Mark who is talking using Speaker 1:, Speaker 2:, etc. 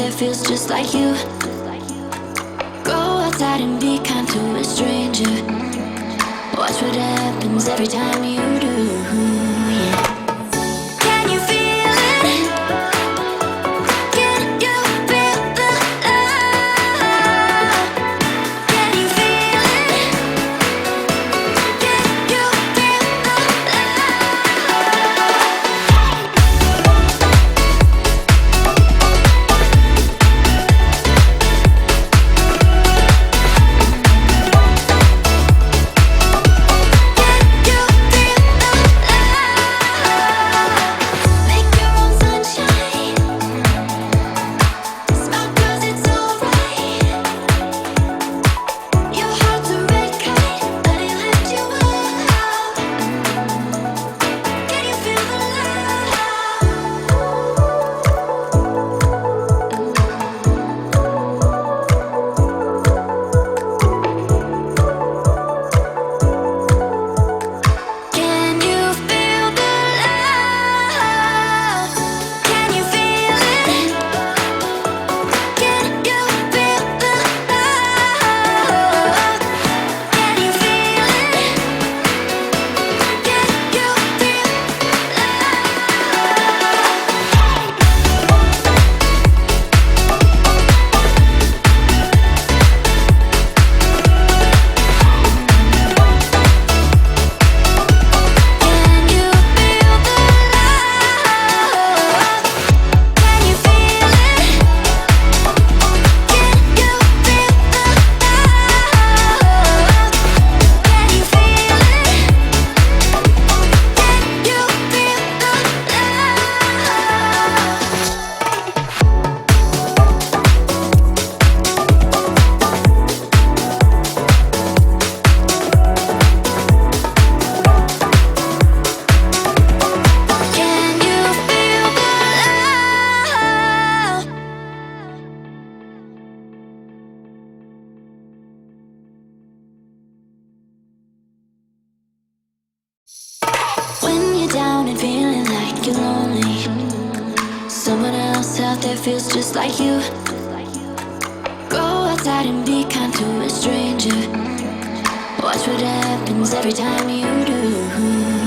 Speaker 1: there feels just like you. Go outside and be kind to a stranger. Watch what happens every time you do. Yeah. Can you feel it? Can you feel the love? Can you feel it? Can you feel the feels just like you. Go outside and be kind to a stranger. Watch what happens every time you do.